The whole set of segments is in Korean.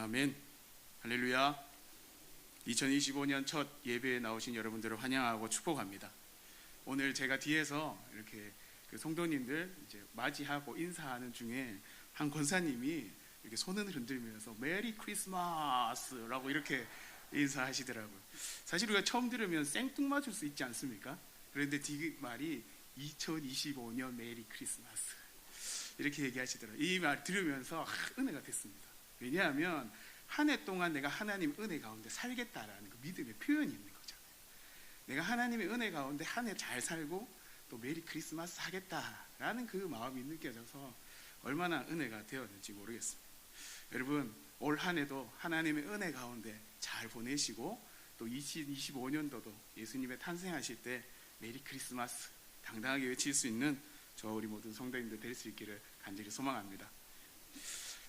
아멘. 할렐루야. 2025년 첫 예배에 나오신 여러분들을 환영하고 축복합니다. 오늘 제가 뒤에서 이렇게 그 성도님들 이제 맞이하고 인사하는 중에 한 권사님이 이렇게 손을 흔들면서 메리 크리스마스라고 이렇게 인사하시더라고요. 사실 우리가 처음 들으면 생뚱맞을 수 있지 않습니까? 그런데 뒷말이 2025년 메리 크리스마스 이렇게 얘기하시더라고요. 이 말 들으면서 은혜가 됐습니다. 왜냐하면 한 해 동안 내가 하나님 은혜 가운데 살겠다라는 그 믿음의 표현이 있는 거잖아요. 내가 하나님의 은혜 가운데 한 해 잘 살고 또 메리 크리스마스 하겠다라는 그 마음이 느껴져서 얼마나 은혜가 되었는지 모르겠습니다. 여러분, 올 한 해도 하나님의 은혜 가운데 잘 보내시고 또 2025년도도 예수님의 탄생하실 때 메리 크리스마스 당당하게 외칠 수 있는 저 우리 모든 성도님들 될 수 있기를 간절히 소망합니다.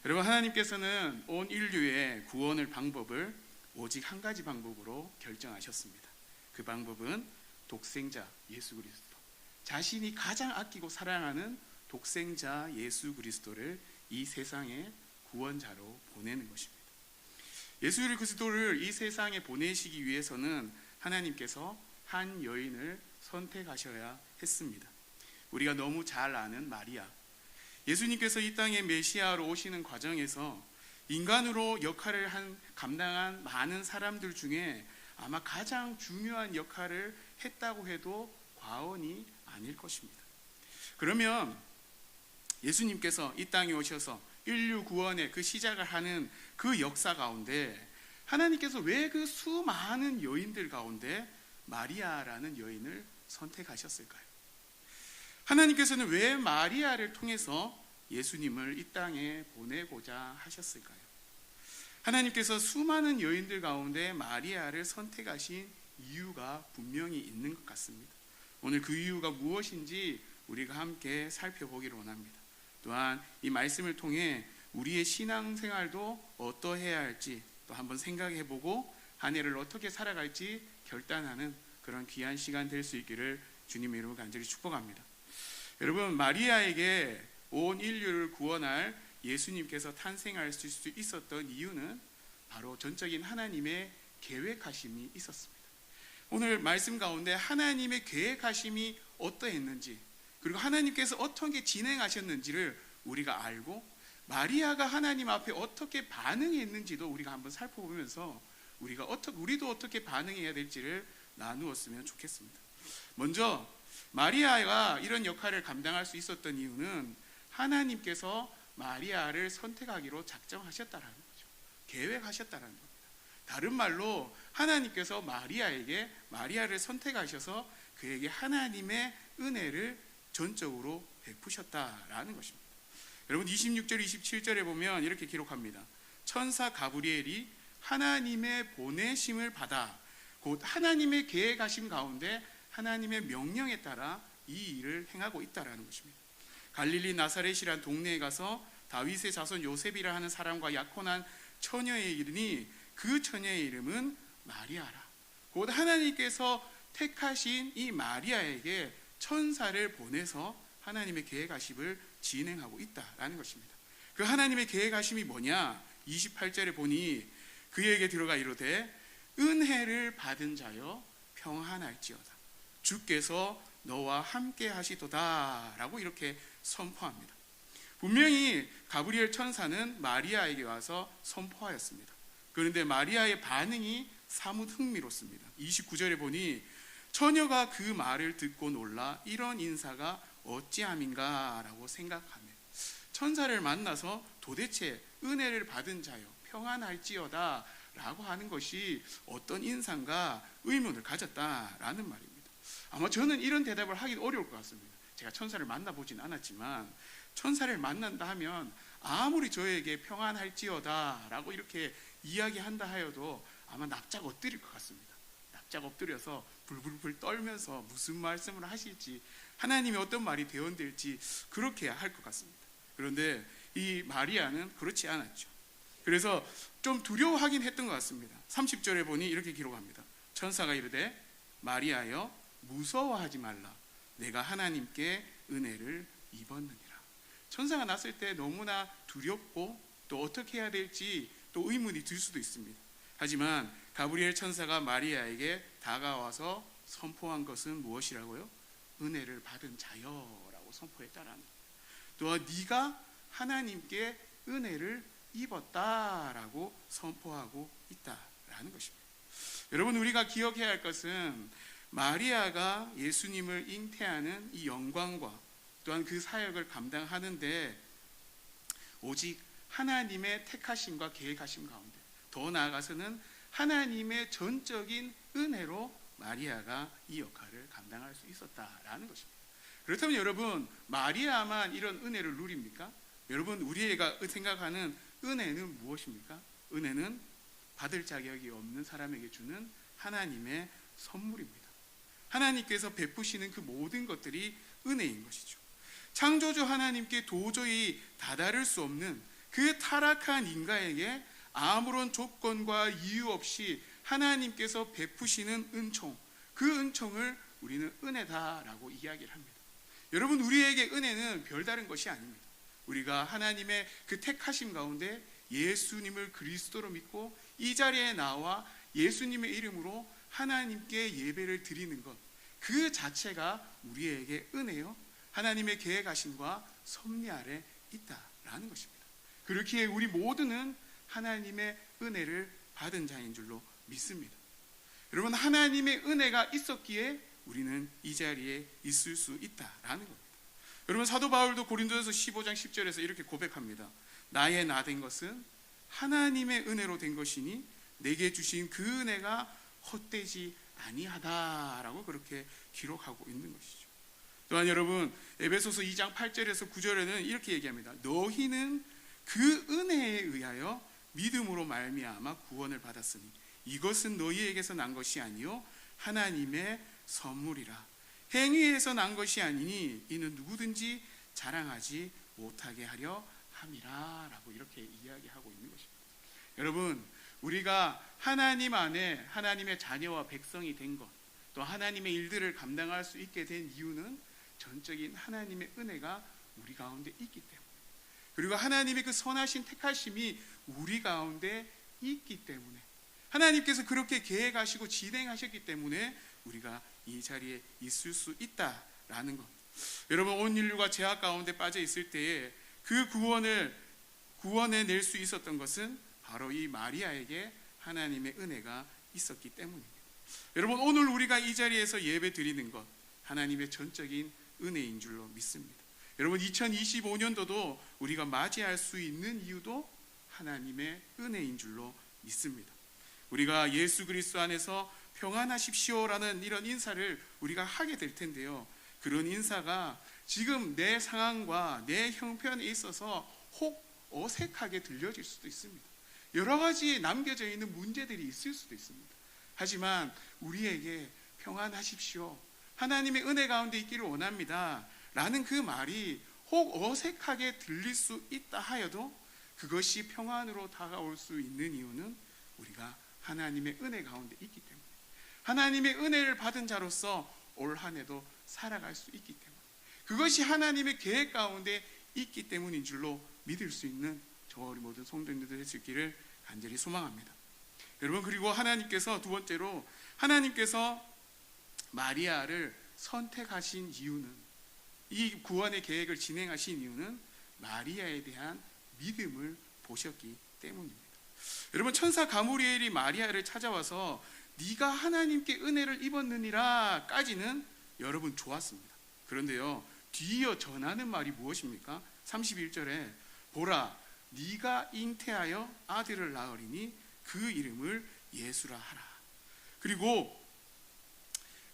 여러분, 하나님께서는 온 인류의 구원의 방법을 오직 한 가지 방법으로 결정하셨습니다. 그 방법은 독생자 예수 그리스도, 자신이 가장 아끼고 사랑하는 독생자 예수 그리스도를 이 세상에 구원자로 보내는 것입니다. 예수 그리스도를 이 세상에 보내시기 위해서는 하나님께서 한 여인을 선택하셔야 했습니다. 우리가 너무 잘 아는 마리아, 예수님께서 이 땅에 메시아로 오시는 과정에서 인간으로 역할을 감당한 많은 사람들 중에 아마 가장 중요한 역할을 했다고 해도 과언이 아닐 것입니다. 그러면 예수님께서 이 땅에 오셔서 인류 구원의 그 시작을 하는 그 역사 가운데 하나님께서 왜 그 수많은 여인들 가운데 마리아라는 여인을 선택하셨을까요? 하나님께서는 왜 마리아를 통해서 예수님을 이 땅에 보내고자 하셨을까요? 하나님께서 수많은 여인들 가운데 마리아를 선택하신 이유가 분명히 있는 것 같습니다. 오늘 그 이유가 무엇인지 우리가 함께 살펴보기를 원합니다. 또한 이 말씀을 통해 우리의 신앙생활도 어떠해야 할지 또 한번 생각해보고 한 해를 어떻게 살아갈지 결단하는 그런 귀한 시간 될 수 있기를 주님의 이름으로 간절히 축복합니다. 여러분, 마리아에게 온 인류를 구원할 예수님께서 탄생할 수 있었던 이유는 바로 전적인 하나님의 계획하심이 있었습니다. 오늘 말씀 가운데 하나님의 계획하심이 어떠했는지, 그리고 하나님께서 어떻게 진행하셨는지를 우리가 알고 마리아가 하나님 앞에 어떻게 반응했는지도 우리가 한번 살펴보면서 우리도 어떻게 반응해야 될지를 나누었으면 좋겠습니다. 먼저 마리아가 이런 역할을 감당할 수 있었던 이유는 하나님께서 마리아를 선택하기로 작정하셨다라는 거죠. 계획하셨다라는 겁니다. 다른 말로 하나님께서 마리아를 선택하셔서 그에게 하나님의 은혜를 전적으로 베푸셨다라는 것입니다. 여러분, 26절 27절에 보면 이렇게 기록합니다. 천사 가브리엘이 하나님의 보내심을 받아 곧 하나님의 계획하심 가운데 하나님의 명령에 따라 이 일을 행하고 있다라는 것입니다. 갈릴리 나사렛이란 동네에 가서 다윗의 자손 요셉이라 하는 사람과 약혼한 처녀에 이르니 그 처녀의 이름은 마리아라. 곧 하나님께서 택하신 이 마리아에게 천사를 보내서 하나님의 계획하심을 진행하고 있다라는 것입니다. 그 하나님의 계획하심이 뭐냐? 28절에 보니 그에게 들어가 이르되 은혜를 받은 자여 평안할지어다. 주께서 너와 함께 하시도다 라고 이렇게 선포합니다. 분명히 가브리엘 천사는 마리아에게 와서 선포하였습니다. 그런데 마리아의 반응이 사뭇 흥미롭습니다. 29절에 보니 처녀가 그 말을 듣고 놀라 이런 인사가 어찌함인가 라고 생각하며 천사를 만나서 도대체 은혜를 받은 자여 평안할지어다 라고 하는 것이 어떤 인상과 의문을 가졌다라는 말입니다. 아마 저는 이런 대답을 하기 어려울 것 같습니다. 제가 천사를 만나보진 않았지만 천사를 만난다 하면 아무리 저에게 평안할지어다 라고 이렇게 이야기한다 하여도 아마 납작 엎드릴 것 같습니다. 납작 엎드려서 불불불 떨면서 무슨 말씀을 하실지, 하나님이 어떤 말이 대언될지 그렇게 할 것 같습니다. 그런데 이 마리아는 그렇지 않았죠. 그래서 좀 두려워하긴 했던 것 같습니다. 30절에 보니 이렇게 기록합니다. 천사가 이르되 마리아여 무서워하지 말라. 내가 하나님께 은혜를 입었느니라. 천사가 났을 때 너무나 두렵고 또 어떻게 해야 될지 또 의문이 들 수도 있습니다. 하지만 가브리엘 천사가 마리아에게 다가와서 선포한 것은 무엇이라고요? 은혜를 받은 자여라고 선포했다라는 것. 또한 네가 하나님께 은혜를 입었다라고 선포하고 있다라는 것입니다. 여러분, 우리가 기억해야 할 것은 마리아가 예수님을 잉태하는 이 영광과 또한 그 사역을 감당하는데 오직 하나님의 택하심과 계획하심 가운데, 더 나아가서는 하나님의 전적인 은혜로 마리아가 이 역할을 감당할 수 있었다라는 것입니다. 그렇다면 여러분, 마리아만 이런 은혜를 누립니까? 여러분, 우리가 생각하는 은혜는 무엇입니까? 은혜는 받을 자격이 없는 사람에게 주는 하나님의 선물입니다. 하나님께서 베푸시는 그 모든 것들이 은혜인 것이죠. 창조주 하나님께 도저히 다다를 수 없는 그 타락한 인간에게 아무런 조건과 이유 없이 하나님께서 베푸시는 은총, 그 은총을 우리는 은혜다라고 이야기를 합니다. 여러분, 우리에게 은혜는 별다른 것이 아닙니다. 우리가 하나님의 그 택하심 가운데 예수님을 그리스도로 믿고 이 자리에 나와 예수님의 이름으로 하나님께 예배를 드리는 것, 그 자체가 우리에게 은혜요, 하나님의 계획하심과 섭리 아래 있다라는 것입니다. 그렇기에 우리 모두는 하나님의 은혜를 받은 자인 줄로 믿습니다. 여러분, 하나님의 은혜가 있었기에 우리는 이 자리에 있을 수 있다라는 겁니다. 여러분, 사도 바울도 고린도전서 15장 10절에서 이렇게 고백합니다. 나의 나 된 것은 하나님의 은혜로 된 것이니 내게 주신 그 은혜가 헛되지 아니하다라고 그렇게 기록하고 있는 것이죠. 또한 여러분, 에베소서 2장 8절에서 9절에는 이렇게 얘기합니다. 너희는 그 은혜에 의하여 믿음으로 말미암아 구원을 받았으니 이것은 너희에게서 난 것이 아니요 하나님의 선물이라. 행위에서 난 것이 아니니 이는 누구든지 자랑하지 못하게 하려 함이라 라고 이렇게 이야기하고 있는 것입니다. 여러분, 우리가 하나님 안에 하나님의 자녀와 백성이 된 것, 또 하나님의 일들을 감당할 수 있게 된 이유는 전적인 하나님의 은혜가 우리 가운데 있기 때문에, 그리고 하나님의 그 선하신 택하심이 우리 가운데 있기 때문에, 하나님께서 그렇게 계획하시고 진행하셨기 때문에 우리가 이 자리에 있을 수 있다라는 것. 여러분, 온 인류가 죄악 가운데 빠져 있을 때에 그 구원해낼 수 있었던 것은 바로 이 마리아에게 하나님의 은혜가 있었기 때문입니다. 여러분, 오늘 우리가 이 자리에서 예배 드리는 것, 하나님의 전적인 은혜인 줄로 믿습니다. 여러분, 2025년도도 우리가 맞이할 수 있는 이유도 하나님의 은혜인 줄로 믿습니다. 우리가 예수 그리스도 안에서 평안하십시오라는 이런 인사를 우리가 하게 될 텐데요, 그런 인사가 지금 내 상황과 내 형편에 있어서 혹 어색하게 들려질 수도 있습니다. 여러 가지 남겨져 있는 문제들이 있을 수도 있습니다. 하지만 우리에게 평안하십시오, 하나님의 은혜 가운데 있기를 원합니다 라는 그 말이 혹 어색하게 들릴 수 있다 하여도 그것이 평안으로 다가올 수 있는 이유는 우리가 하나님의 은혜 가운데 있기 때문에, 하나님의 은혜를 받은 자로서 올 한 해도 살아갈 수 있기 때문에, 그것이 하나님의 계획 가운데 있기 때문인 줄로 믿을 수 있는 저와 우리 모든 성도님들 될 수 있기를 간절히 소망합니다. 여러분, 그리고 하나님께서 두 번째로 하나님께서 마리아를 선택하신 이유는, 이 구원의 계획을 진행하신 이유는 마리아에 대한 믿음을 보셨기 때문입니다. 여러분, 천사 가브리엘이 마리아를 찾아와서 네가 하나님께 은혜를 입었느니라 까지는 여러분 좋았습니다. 그런데요, 뒤이어 전하는 말이 무엇입니까? 31절에 보라, 네가 잉태하여 아들을 낳으리니 그 이름을 예수라 하라. 그리고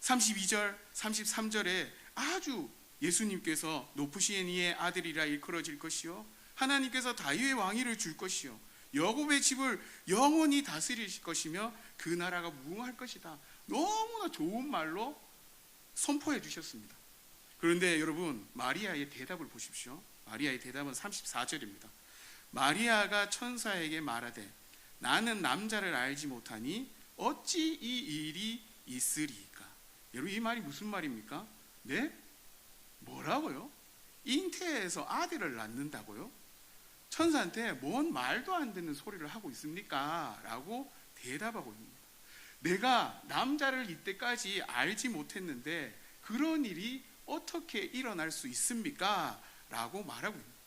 32절, 33절에 아주 예수님께서 높으신 이의 아들이라 일컬어질 것이요 하나님께서 다윗의 왕위를 줄 것이요 야곱의 집을 영원히 다스릴 것이며 그 나라가 무궁할 것이다. 너무나 좋은 말로 선포해 주셨습니다. 그런데 여러분, 마리아의 대답을 보십시오. 마리아의 대답은 34절입니다. 마리아가 천사에게 말하되 나는 남자를 알지 못하니 어찌 이 일이 있으리까? 여러분, 이 말이 무슨 말입니까? 네? 뭐라고요? 잉태해서 아들을 낳는다고요? 천사한테 뭔 말도 안 되는 소리를 하고 있습니까? 라고 대답하고 있습니다. 내가 남자를 이때까지 알지 못했는데 그런 일이 어떻게 일어날 수 있습니까? 라고 말하고 있습니다.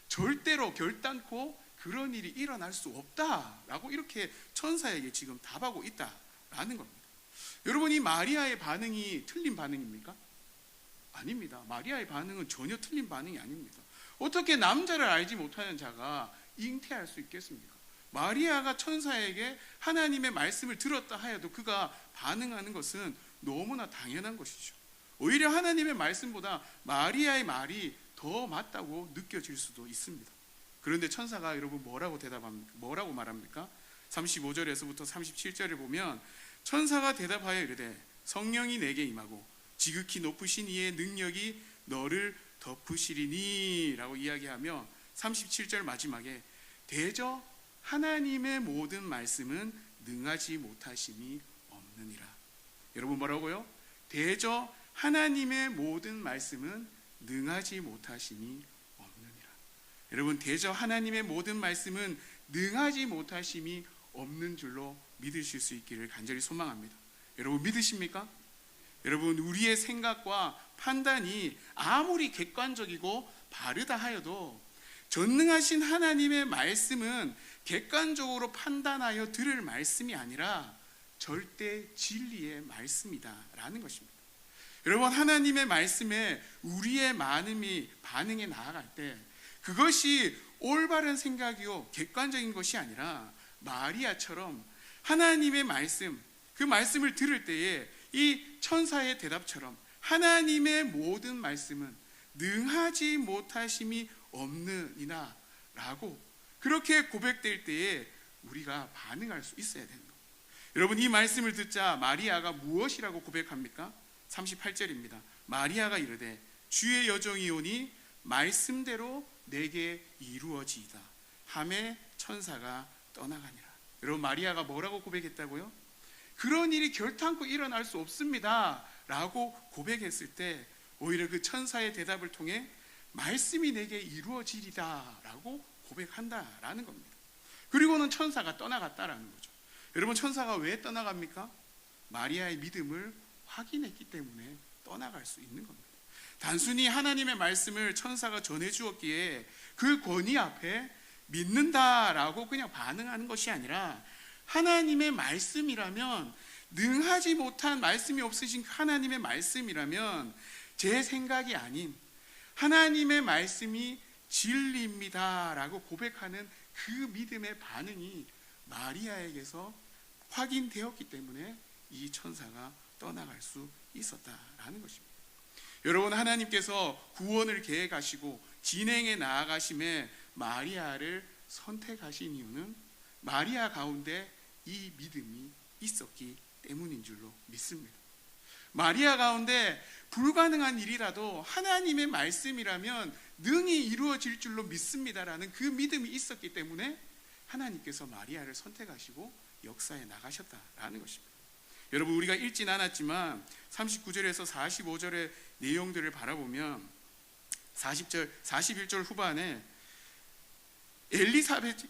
절대로 결단코 그런 일이 일어날 수 없다라고 이렇게 천사에게 지금 답하고 있다라는 겁니다. 여러분, 이 마리아의 반응이 틀린 반응입니까? 아닙니다. 마리아의 반응은 전혀 틀린 반응이 아닙니다. 어떻게 남자를 알지 못하는 자가 잉태할 수 있겠습니까? 마리아가 천사에게 하나님의 말씀을 들었다 하여도 그가 반응하는 것은 너무나 당연한 것이죠. 오히려 하나님의 말씀보다 마리아의 말이 더 맞다고 느껴질 수도 있습니다. 그런데 천사가 여러분 뭐라고 말합니까? 35절에서부터 37절을 보면 천사가 대답하여 이르되 성령이 내게 임하고 지극히 높으신 이의 능력이 너를 덮으시리니 라고 이야기하며 37절 마지막에 대저 하나님의 모든 말씀은 능하지 못하심이 없느니라. 여러분 뭐라고요? 대저 하나님의 모든 말씀은 능하지 못하심이 없느니라. 여러분, 대저 하나님의 모든 말씀은 능하지 못하심이 없는 줄로 믿으실 수 있기를 간절히 소망합니다. 여러분 믿으십니까? 여러분, 우리의 생각과 판단이 아무리 객관적이고 바르다 하여도 전능하신 하나님의 말씀은 객관적으로 판단하여 들을 말씀이 아니라 절대 진리의 말씀이다라는 것입니다. 여러분, 하나님의 말씀에 우리의 마음이 반응해 나아갈 때 그것이 올바른 생각이요 객관적인 것이 아니라 마리아처럼 하나님의 말씀, 그 말씀을 들을 때에 이 천사의 대답처럼 하나님의 모든 말씀은 능하지 못하심이 없느니라 라고 그렇게 고백될 때에 우리가 반응할 수 있어야 되는 겁니다. 여러분, 이 말씀을 듣자 마리아가 무엇이라고 고백합니까? 38절입니다. 마리아가 이르되 주의 여종이 오니 말씀대로 내게 이루어지이다 하매 천사가 떠나가니라. 여러분, 마리아가 뭐라고 고백했다고요? 그런 일이 결탄코 일어날 수 없습니다 라고 고백했을 때 오히려 그 천사의 대답을 통해 말씀이 내게 이루어지리다 라고 고백한다라는 겁니다. 그리고는 천사가 떠나갔다라는 거죠. 여러분, 천사가 왜 떠나갑니까? 마리아의 믿음을 확인했기 때문에 떠나갈 수 있는 겁니다. 단순히 하나님의 말씀을 천사가 전해주었기에 그 권위 앞에 믿는다라고 그냥 반응하는 것이 아니라 하나님의 말씀이라면, 능하지 못한 말씀이 없으신 하나님의 말씀이라면 제 생각이 아닌 하나님의 말씀이 진리입니다 라고 고백하는 그 믿음의 반응이 마리아에게서 확인되었기 때문에 이 천사가 떠나갈 수 있었다라는 것입니다. 여러분, 하나님께서 구원을 계획하시고 진행해 나아가심에 마리아를 선택하신 이유는 마리아 가운데 이 믿음이 있었기 때문인 줄로 믿습니다. 마리아 가운데 불가능한 일이라도 하나님의 말씀이라면 능히 이루어질 줄로 믿습니다라는 그 믿음이 있었기 때문에 하나님께서 마리아를 선택하시고 역사에 나가셨다라는 것입니다. 여러분, 우리가 읽진 않았지만 39절에서 45절의 내용들을 바라보면 41절 후반에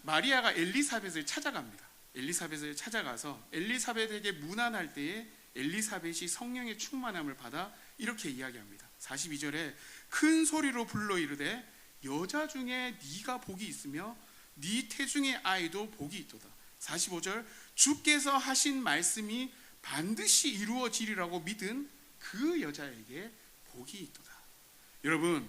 마리아가 엘리사벳을 찾아갑니다. 엘리사벳을 찾아가서 엘리사벳에게 문안할 때에 엘리사벳이 성령의 충만함을 받아 이렇게 이야기합니다. 42절에 큰 소리로 불러 이르되 여자 중에 네가 복이 있으며 네 태중의 아이도 복이 있도다. 45절 주께서 하신 말씀이 반드시 이루어지리라고 믿은 그 여자에게 복이 있도다. 여러분,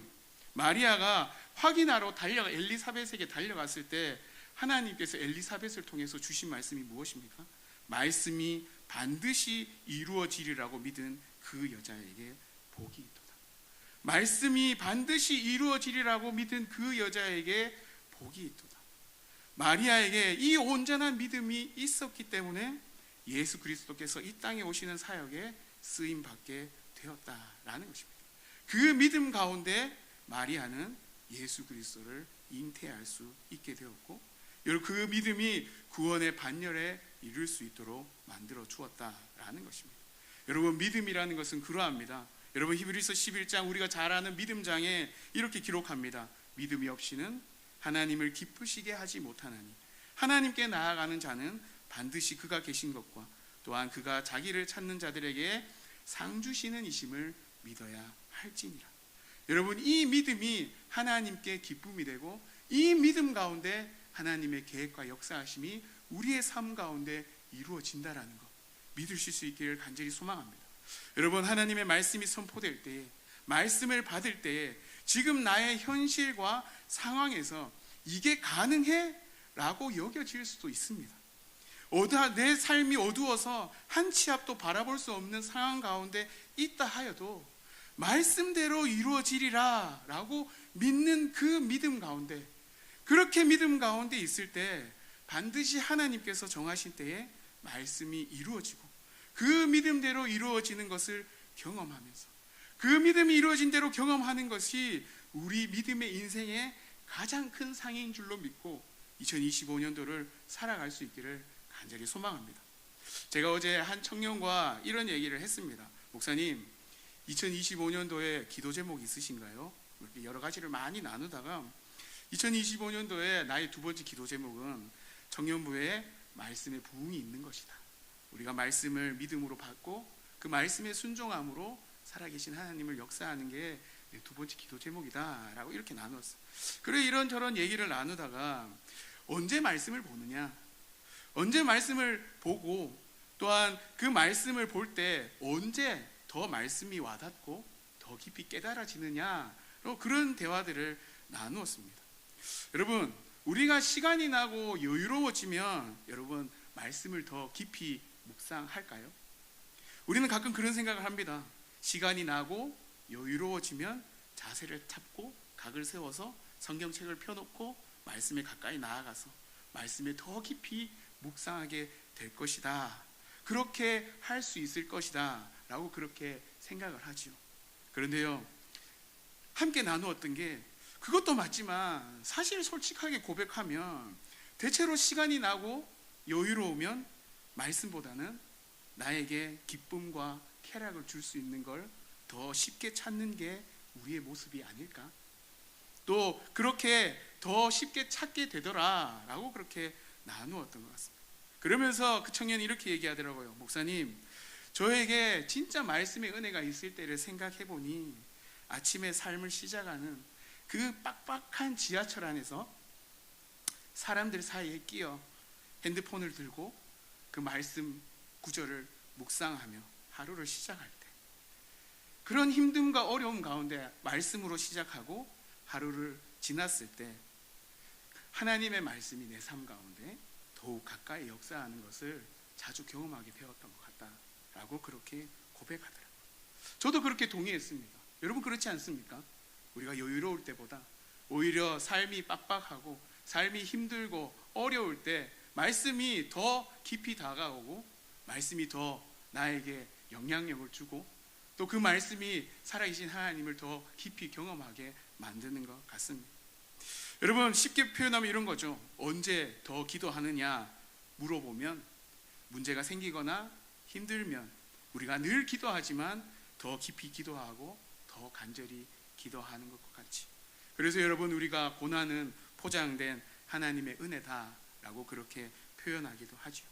마리아가 확인하러 엘리사벳에게 달려갔을 때 하나님께서 엘리사벳을 통해서 주신 말씀이 무엇입니까? 말씀이 반드시 이루어지리라고 믿은 그 여자에게 복이 있도다. 말씀이 반드시 이루어지리라고 믿은 그 여자에게 복이 있도다. 마리아에게 이 온전한 믿음이 있었기 때문에 예수 그리스도께서 이 땅에 오시는 사역에 쓰임 받게 되었다라는 것입니다. 그 믿음 가운데 마리아는 예수 그리스도를 잉태할 수 있게 되었고, 그 믿음이 구원의 반열에 이룰 수 있도록 만들어 주었다라는 것입니다. 여러분, 믿음이라는 것은 그러합니다. 여러분, 히브리서 11장 우리가 잘 아는 믿음장에 이렇게 기록합니다. 믿음이 없이는 하나님을 기쁘시게 하지 못하나니 하나님께 나아가는 자는 반드시 그가 계신 것과 또한 그가 자기를 찾는 자들에게 상 주시는 이심을 믿어야 할지니라. 여러분, 이 믿음이 하나님께 기쁨이 되고 이 믿음 가운데 하나님의 계획과 역사하심이 우리의 삶 가운데 이루어진다라는 것 믿으실 수 있기를 간절히 소망합니다. 여러분, 하나님의 말씀이 선포될 때에, 말씀을 받을 때에 지금 나의 현실과 상황에서 이게 가능해? 라고 여겨질 수도 있습니다. 내 삶이 어두워서 한 치 앞도 바라볼 수 없는 상황 가운데 있다 하여도 말씀대로 이루어지리라 라고 믿는 그 믿음 가운데, 그렇게 믿음 가운데 있을 때 반드시 하나님께서 정하신 때에 말씀이 이루어지고 그 믿음대로 이루어지는 것을 경험하면서 그 믿음이 이루어진 대로 경험하는 것이 우리 믿음의 인생의 가장 큰 상인 줄로 믿고 2025년도를 살아갈 수 있기를 간절히 소망합니다. 제가 어제 한 청년과 이런 얘기를 했습니다. 목사님, 2025년도에 기도 제목 있으신가요? 이렇게 여러 가지를 많이 나누다가 2025년도에 나의 두 번째 기도 제목은 청년부에 말씀의 부흥이 있는 것이다. 우리가 말씀을 믿음으로 받고 그 말씀의 순종함으로 살아계신 하나님을 역사하는 게 내 두 번째 기도 제목이다 라고 이렇게 나눴어요. 그래 이런저런 얘기를 나누다가 언제 말씀을 보느냐, 언제 말씀을 보고 또한 그 말씀을 볼 때 언제 더 말씀이 와닿고 더 깊이 깨달아지느냐, 그런 대화들을 나누었습니다. 여러분, 우리가 시간이 나고 여유로워지면 여러분 말씀을 더 깊이 묵상할까요? 우리는 가끔 그런 생각을 합니다. 시간이 나고 여유로워지면 자세를 잡고 각을 세워서 성경책을 펴놓고 말씀에 가까이 나아가서 말씀에 더 깊이 묵상하게 될 것이다, 그렇게 할 수 있을 것이다 라고 그렇게 생각을 하지요. 그런데요, 함께 나누었던 게 그것도 맞지만 사실 솔직하게 고백하면 대체로 시간이 나고 여유로우면 말씀보다는 나에게 기쁨과 쾌락을 줄 수 있는 걸 더 쉽게 찾는 게 우리의 모습이 아닐까? 또 그렇게 더 쉽게 찾게 되더라 라고 그렇게 나누었던 것 같습니다. 그러면서 그 청년이 이렇게 얘기하더라고요. 목사님, 저에게 진짜 말씀의 은혜가 있을 때를 생각해 보니 아침에 삶을 시작하는 그 빡빡한 지하철 안에서 사람들 사이에 끼어 핸드폰을 들고 그 말씀 구절을 묵상하며 하루를 시작할 때, 그런 힘듦과 어려움 가운데 말씀으로 시작하고 하루를 지났을 때 하나님의 말씀이 내 삶 가운데 더욱 가까이 역사하는 것을 자주 경험하게 되었던 것 같다라고 그렇게 고백하더라고요. 저도 그렇게 동의했습니다. 여러분 그렇지 않습니까? 우리가 여유로울 때보다 오히려 삶이 빡빡하고 삶이 힘들고 어려울 때 말씀이 더 깊이 다가오고 말씀이 더 나에게 영향력을 주고 또 그 말씀이 살아계신 하나님을 더 깊이 경험하게 만드는 것 같습니다. 여러분, 쉽게 표현하면 이런 거죠. 언제 더 기도하느냐 물어보면 문제가 생기거나 힘들면 우리가 늘 기도하지만 더 깊이 기도하고 더 간절히 기도하는 것 같이, 그래서 여러분 우리가 고난은 포장된 하나님의 은혜다라고 그렇게 표현하기도 하죠.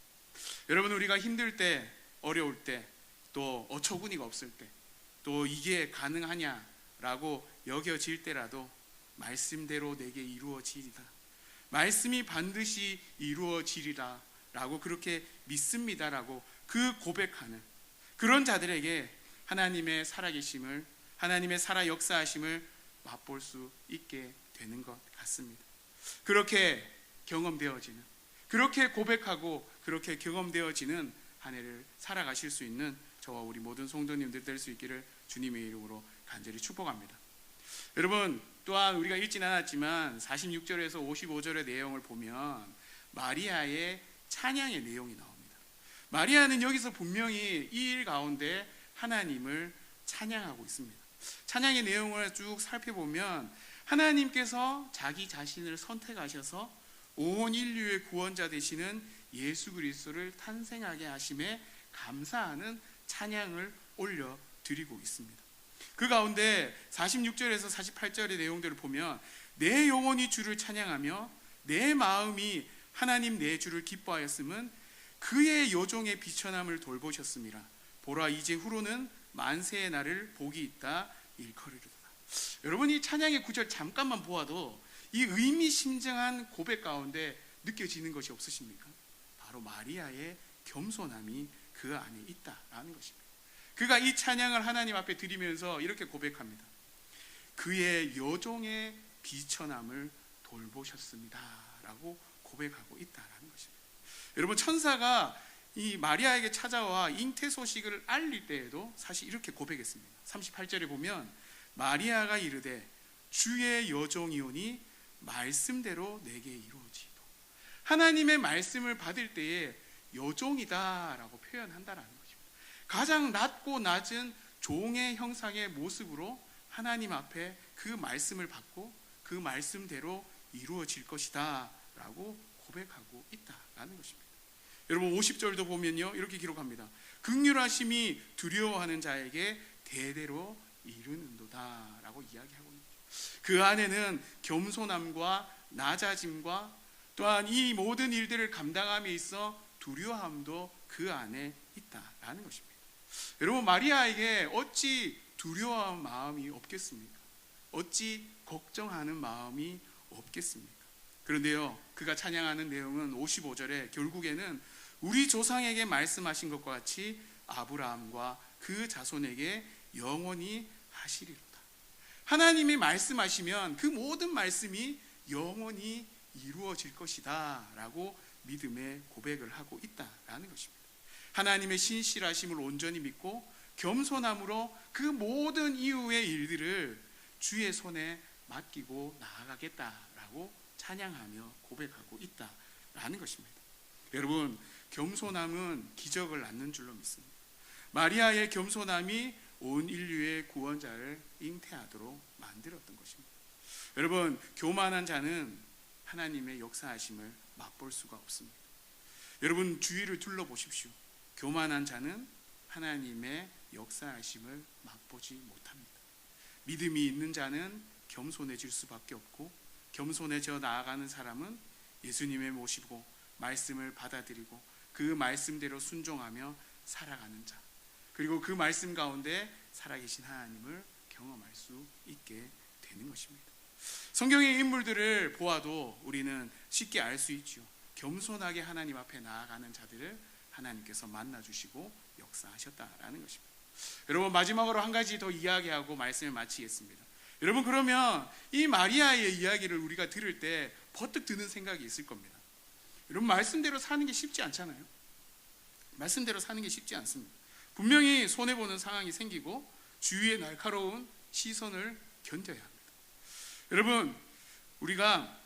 여러분, 우리가 힘들 때, 어려울 때, 또 어처구니가 없을 때, 또 이게 가능하냐라고 여겨질 때라도 말씀대로 내게 이루어지리라, 말씀이 반드시 이루어지리라 라고 그렇게 믿습니다라고 그 고백하는 그런 자들에게 하나님의 살아계심을, 하나님의 살아 역사하심을 맛볼 수 있게 되는 것 같습니다. 그렇게 경험되어지는, 그렇게 고백하고 그렇게 경험되어지는 한 해를 살아가실 수 있는 저와 우리 모든 성도님들 될 수 있기를 주님의 이름으로 간절히 축복합니다. 여러분, 또한 우리가 읽진 않았지만 46절에서 55절의 내용을 보면 마리아의 찬양의 내용이 나옵니다. 마리아는 여기서 분명히 이 일 가운데 하나님을 찬양하고 있습니다. 찬양의 내용을 쭉 살펴보면 하나님께서 자기 자신을 선택하셔서 온 인류의 구원자 되시는 예수 그리스도를 탄생하게 하심에 감사하는 찬양을 올려드리고 있습니다. 그 가운데 46절에서 48절의 내용들을 보면 내 영혼이 주를 찬양하며 내 마음이 하나님 내 주를 기뻐하였음은 그의 여종의 비천함을 돌보셨음이라. 보라, 이제 후로는 만세의 날을 복이 있다 일컬으리로다. 여러분, 이 찬양의 구절 잠깐만 보아도 이 의미심장한 고백 가운데 느껴지는 것이 없으십니까? 바로 마리아의 겸손함이 그 안에 있다라는 것입니다. 그가 이 찬양을 하나님 앞에 드리면서 이렇게 고백합니다. 그의 여종의 비천함을 돌보셨습니다 라고 고백하고 있다라는 것입니다. 여러분, 천사가 이 마리아에게 찾아와 잉태 소식을 알릴 때에도 사실 이렇게 고백했습니다. 38절에 보면 마리아가 이르되 주의 여종이오니 말씀대로 내게 이루어지이도. 하나님의 말씀을 받을 때에 여종이다 라고 표현한다라는 것입니다. 가장 낮고 낮은 종의 형상의 모습으로 하나님 앞에 그 말씀을 받고 그 말씀대로 이루어질 것이다 라고 고백하고 있다라는 것입니다. 여러분, 50절도 보면요, 이렇게 기록합니다. 긍휼하심이 두려워하는 자에게 대대로 이르는도다 라고 이야기하고 있죠. 그 안에는 겸손함과 낮아짐과 또한 이 모든 일들을 감당함에 있어 두려움도 그 안에 있다라는 것입니다. 여러분, 마리아에게 어찌 두려워하는 마음이 없겠습니까? 어찌 걱정하는 마음이 없겠습니까? 그런데요, 그가 찬양하는 내용은 55절에 결국에는 우리 조상에게 말씀하신 것과 같이 아브라함과 그 자손에게 영원히 하시리로다. 하나님이 말씀하시면 그 모든 말씀이 영원히 이루어질 것이다 라고 믿음의 고백을 하고 있다라는 것입니다. 하나님의 신실하심을 온전히 믿고 겸손함으로 그 모든 이후의 일들을 주의 손에 맡기고 나아가겠다라고 찬양하며 고백하고 있다라는 것입니다. 여러분, 겸손함은 기적을 낳는 줄로 믿습니다. 마리아의 겸손함이 온 인류의 구원자를 잉태하도록 만들었던 것입니다. 여러분, 교만한 자는 하나님의 역사하심을 맛볼 수가 없습니다. 여러분, 주위를 둘러보십시오. 교만한 자는 하나님의 역사하심을 맛보지 못합니다. 믿음이 있는 자는 겸손해질 수밖에 없고, 겸손해져 나아가는 사람은 예수님의 모시고 말씀을 받아들이고 그 말씀대로 순종하며 살아가는 자, 그리고 그 말씀 가운데 살아계신 하나님을 경험할 수 있게 되는 것입니다. 성경의 인물들을 보아도 우리는 쉽게 알 수 있죠. 겸손하게 하나님 앞에 나아가는 자들을 하나님께서 만나주시고 역사하셨다라는 것입니다. 여러분, 마지막으로 한 가지 더 이야기하고 말씀을 마치겠습니다. 여러분, 그러면 이 마리아의 이야기를 우리가 들을 때 버뜩 드는 생각이 있을 겁니다. 여러분, 말씀대로 사는 게 쉽지 않잖아요. 말씀대로 사는 게 쉽지 않습니다. 분명히 손해보는 상황이 생기고 주위의 날카로운 시선을 견뎌야 합니다. 여러분, 우리가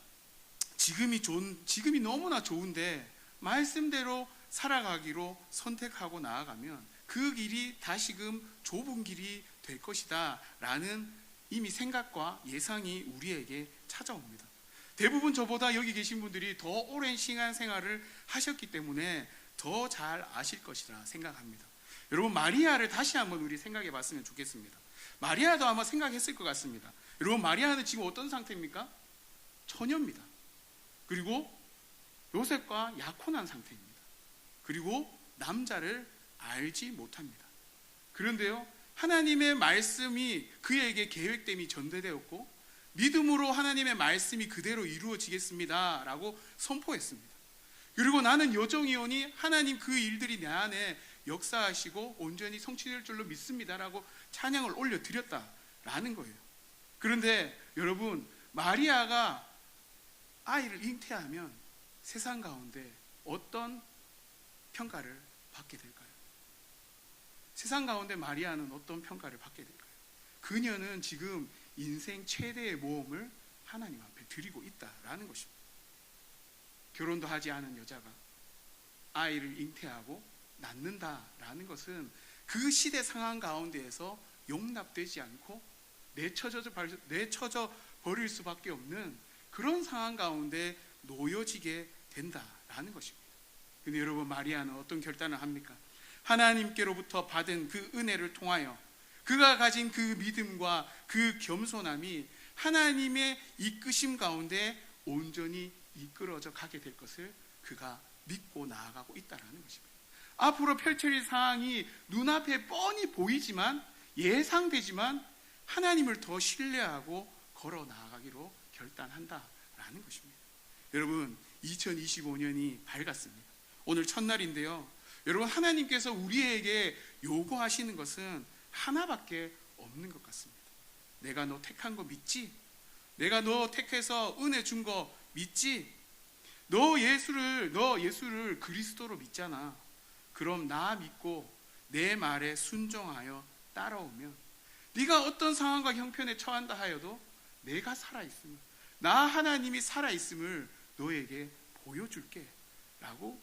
지금이 너무나 좋은데 말씀대로 살아가기로 선택하고 나아가면 그 길이 다시금 좁은 길이 될 것이다 라는 이미 생각과 예상이 우리에게 찾아옵니다. 대부분 저보다 여기 계신 분들이 더 오랜 시간 생활을 하셨기 때문에 더 잘 아실 것이라 생각합니다. 여러분, 마리아를 다시 한번 우리 생각해 봤으면 좋겠습니다. 마리아도 아마 생각했을 것 같습니다. 여러분, 마리아는 지금 어떤 상태입니까? 처녀입니다. 그리고 요셉과 약혼한 상태입니다. 그리고 남자를 알지 못합니다. 그런데요, 하나님의 말씀이 그에게 계획됨이 전달되었고 믿음으로 하나님의 말씀이 그대로 이루어지겠습니다 라고 선포했습니다. 그리고 나는 여종이오니 하나님 그 일들이 내 안에 역사하시고 온전히 성취될 줄로 믿습니다 라고 찬양을 올려드렸다라는 거예요. 그런데 여러분, 마리아가 아이를 잉태하면 세상 가운데 어떤 평가를 받게 될까요? 세상 가운데 마리아는 어떤 평가를 받게 될까요? 그녀는 지금 인생 최대의 모험을 하나님 앞에 드리고 있다라는 것입니다. 결혼도 하지 않은 여자가 아이를 잉태하고 낳는다라는 것은 그 시대 상황 가운데에서 용납되지 않고 내쳐져 버릴 수밖에 없는 그런 상황 가운데 놓여지게 된다라는 것입니다. 근데 여러분, 마리아는 어떤 결단을 합니까? 하나님께로부터 받은 그 은혜를 통하여 그가 가진 그 믿음과 그 겸손함이 하나님의 이끄심 가운데 온전히 이끌어져 가게 될 것을 그가 믿고 나아가고 있다는 것입니다. 앞으로 펼쳐질 상황이 눈앞에 뻔히 보이지만, 예상되지만 하나님을 더 신뢰하고 걸어 나아가기로 결단한다라는 것입니다. 여러분, 2025년이 밝았습니다. 오늘 첫날인데요, 여러분, 하나님께서 우리에게 요구하시는 것은 하나밖에 없는 것 같습니다. 내가 너 택한 거 믿지? 내가 너 택해서 은혜 준 거 믿지? 너 예수를 그리스도로 믿잖아. 그럼 나 믿고 내 말에 순종하여 따라오면 네가 어떤 상황과 형편에 처한다 하여도 내가 살아있음을, 나 하나님이 살아있음을 너에게 보여줄게 라고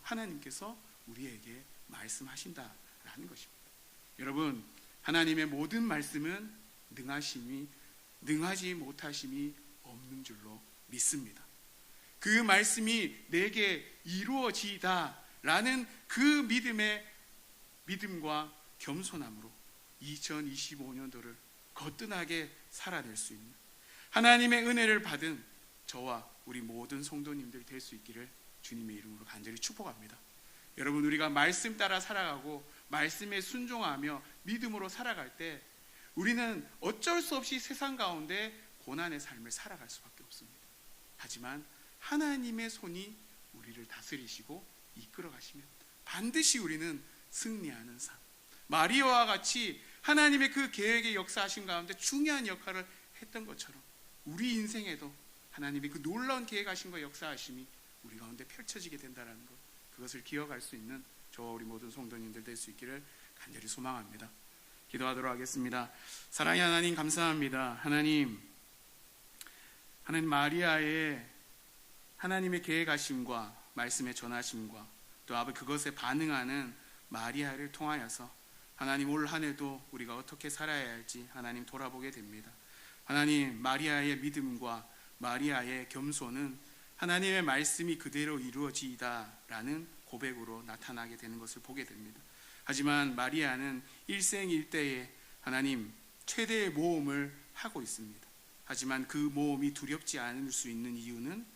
하나님께서 우리에게 말씀하신다라는 것입니다. 여러분, 하나님의 모든 말씀은 능하지 못하심이 없는 줄로 믿습니다. 그 말씀이 내게 이루어지다라는 그 믿음과 겸손함으로 2025년도를 거뜬하게 살아낼 수 있는 하나님의 은혜를 받은 저와 우리 모든 성도님들 될 수 있기를 주님의 이름으로 간절히 축복합니다. 여러분, 우리가 말씀 따라 살아가고 말씀에 순종하며 믿음으로 살아갈 때 우리는 어쩔 수 없이 세상 가운데 고난의 삶을 살아갈 수밖에 없습니다. 하지만 하나님의 손이 우리를 다스리시고 이끌어 가시면 반드시 우리는 승리하는 삶, 마리아와 같이 하나님의 그 계획의 역사하신 가운데 중요한 역할을 했던 것처럼 우리 인생에도 하나님의 그 놀라운 계획하신 역사하심이 우리 가운데 펼쳐지게 된다는 것, 그것을 기억할 수 있는 저와 우리 모든 성도님들 될 수 있기를 간절히 소망합니다. 기도하도록 하겠습니다. 사랑의 하나님, 감사합니다. 하나님 마리아의 하나님의 계획하심과 말씀의 전하심과 또 아버지 그것에 반응하는 마리아를 통하여서 하나님 올 한 해도 우리가 어떻게 살아야 할지 하나님 돌아보게 됩니다. 하나님, 마리아의 믿음과 마리아의 겸손은 하나님의 말씀이 그대로 이루어지이다라는 고백으로 나타나게 되는 것을 보게 됩니다. 하지만 마리아는 일생일대에 하나님 최대의 모험을 하고 있습니다. 하지만 그 모험이 두렵지 않을 수 있는 이유는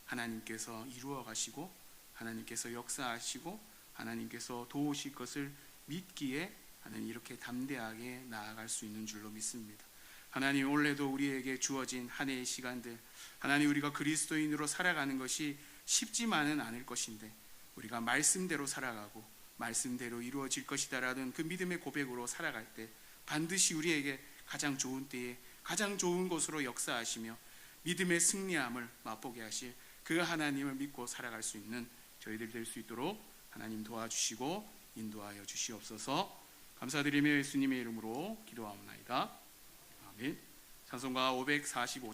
하나님께서 이루어 가시고 하나님께서 역사하시고 하나님께서 도우실 것을 믿기에 하나님 이렇게 담대하게 나아갈 수 있는 줄로 믿습니다. 하나님, 올해도 우리에게 주어진 한 해의 시간들, 하나님 우리가 그리스도인으로 살아가는 것이 쉽지만은 않을 것인데 우리가 말씀대로 살아가고 말씀대로 이루어질 것이다라는 그 믿음의 고백으로 살아갈 때 반드시 우리에게 가장 좋은 때에 가장 좋은 곳으로 역사하시며 믿음의 승리함을 맛보게 하실 그 하나님을 믿고 살아갈 수 있는 저희들 될 수 있도록 하나님 도와주시고 인도하여 주시옵소서. 감사드리며 예수님의 이름으로 기도하옵나이다. 아멘. 찬송가 545장